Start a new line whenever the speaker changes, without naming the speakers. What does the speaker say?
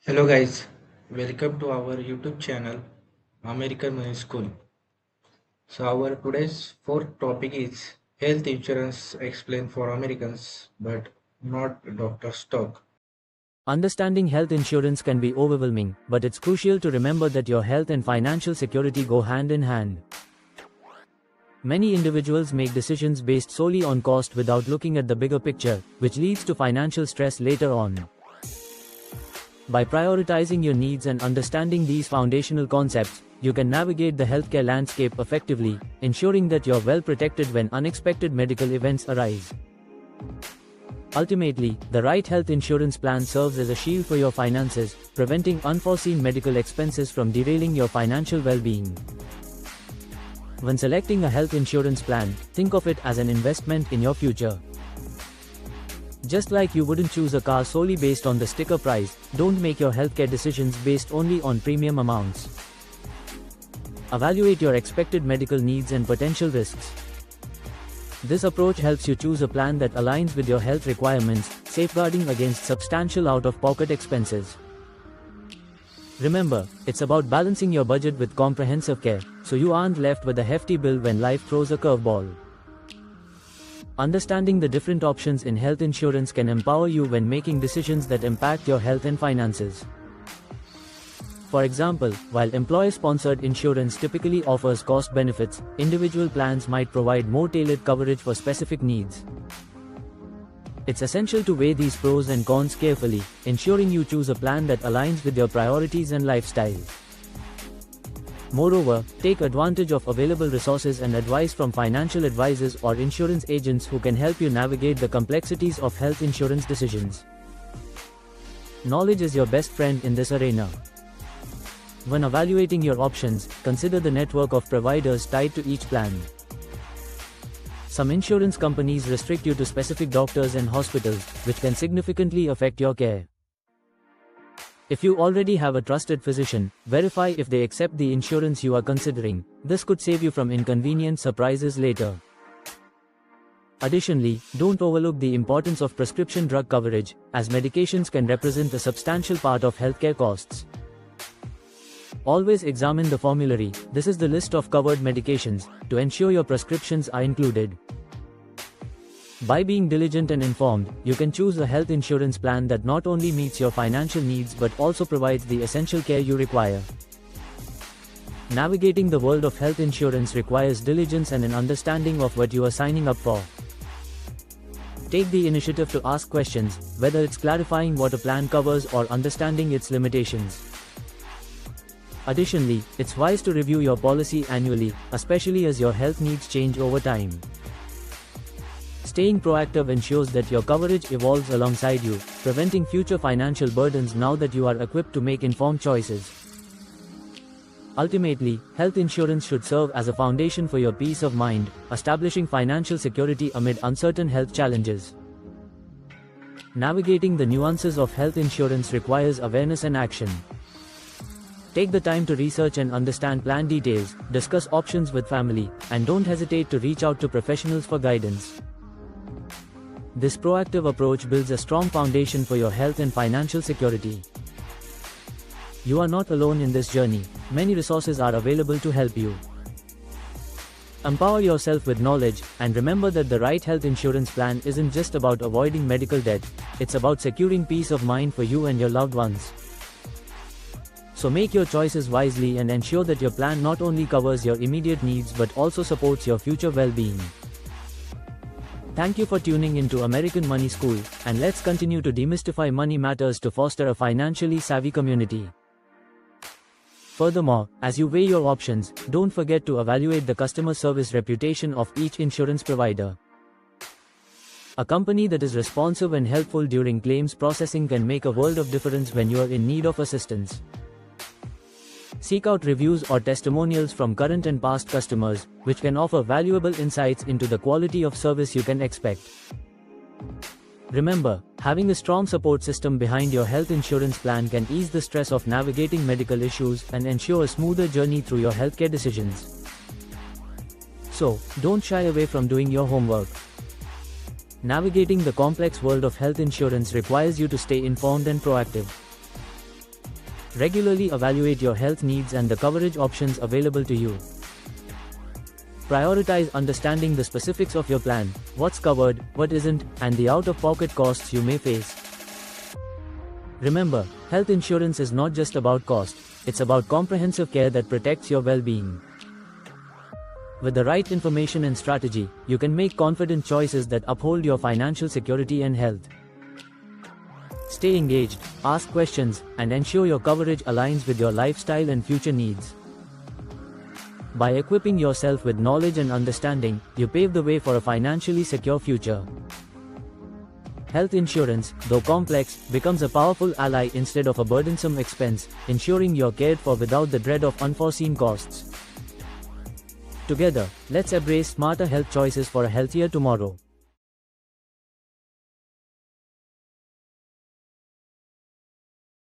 Hello guys, welcome to our YouTube channel American Money School. So our today's fourth topic is health insurance explained for Americans but not doctor's talk.
Understanding health insurance can be overwhelming, but it's crucial to remember that your health and financial security go hand in hand. Many individuals make decisions based solely on cost without looking at the bigger picture, which leads to financial stress later on. By prioritizing your needs and understanding these foundational concepts, you can navigate the healthcare landscape effectively, ensuring that you're well protected when unexpected medical events arise. Ultimately, the right health insurance plan serves as a shield for your finances, preventing unforeseen medical expenses from derailing your financial well-being. When selecting a health insurance plan, think of it as an investment in your future. Just like you wouldn't choose a car solely based on the sticker price, don't make your healthcare decisions based only on premium amounts. Evaluate your expected medical needs and potential risks. This approach helps you choose a plan that aligns with your health requirements, safeguarding against substantial out-of-pocket expenses. Remember, it's about balancing your budget with comprehensive care, so you aren't left with a hefty bill when life throws a curveball. Understanding the different options in health insurance can empower you when making decisions that impact your health and finances. For example, while employer-sponsored insurance typically offers cost benefits, individual plans might provide more tailored coverage for specific needs. It's essential to weigh these pros and cons carefully, ensuring you choose a plan that aligns with your priorities and lifestyle. Moreover, take advantage of available resources and advice from financial advisors or insurance agents who can help you navigate the complexities of health insurance decisions. Knowledge is your best friend in this arena. When evaluating your options, consider the network of providers tied to each plan. Some insurance companies restrict you to specific doctors and hospitals, which can significantly affect your care. If you already have a trusted physician, verify if they accept the insurance you are considering. This could save you from inconvenient surprises later. Additionally, don't overlook the importance of prescription drug coverage, as medications can represent a substantial part of healthcare costs. Always examine the formulary, this is the list of covered medications, to ensure your prescriptions are included. By being diligent and informed, you can choose a health insurance plan that not only meets your financial needs but also provides the essential care you require. Navigating the world of health insurance requires diligence and an understanding of what you are signing up for. Take the initiative to ask questions, whether it's clarifying what a plan covers or understanding its limitations. Additionally, it's wise to review your policy annually, especially as your health needs change over time. Staying proactive ensures that your coverage evolves alongside you, preventing future financial burdens now that you are equipped to make informed choices. Ultimately, health insurance should serve as a foundation for your peace of mind, establishing financial security amid uncertain health challenges. Navigating the nuances of health insurance requires awareness and action. Take the time to research and understand plan details, discuss options with family, and don't hesitate to reach out to professionals for guidance. This proactive approach builds a strong foundation for your health and financial security. You are not alone in this journey. Many resources are available to help you. Empower yourself with knowledge, and remember that the right health insurance plan isn't just about avoiding medical debt, it's about securing peace of mind for you and your loved ones. So make your choices wisely and ensure that your plan not only covers your immediate needs but also supports your future well-being. Thank you for tuning into American Money School, and let's continue to demystify money matters to foster a financially savvy community. Furthermore, as you weigh your options, don't forget to evaluate the customer service reputation of each insurance provider. A company that is responsive and helpful during claims processing can make a world of difference when you are in need of assistance. Seek out reviews or testimonials from current and past customers, which can offer valuable insights into the quality of service you can expect. Remember, having a strong support system behind your health insurance plan can ease the stress of navigating medical issues and ensure a smoother journey through your healthcare decisions. So, don't shy away from doing your homework. Navigating the complex world of health insurance requires you to stay informed and proactive. Regularly evaluate your health needs and the coverage options available to you. Prioritize understanding the specifics of your plan, what's covered, what isn't, and the out-of-pocket costs you may face. Remember, health insurance is not just about cost, it's about comprehensive care that protects your well-being. With the right information and strategy, you can make confident choices that uphold your financial security and health. Stay engaged, ask questions, and ensure your coverage aligns with your lifestyle and future needs. By equipping yourself with knowledge and understanding, you pave the way for a financially secure future. Health insurance, though complex, becomes a powerful ally instead of a burdensome expense, ensuring you're cared for without the dread of unforeseen costs. Together, let's embrace smarter health choices for a healthier tomorrow.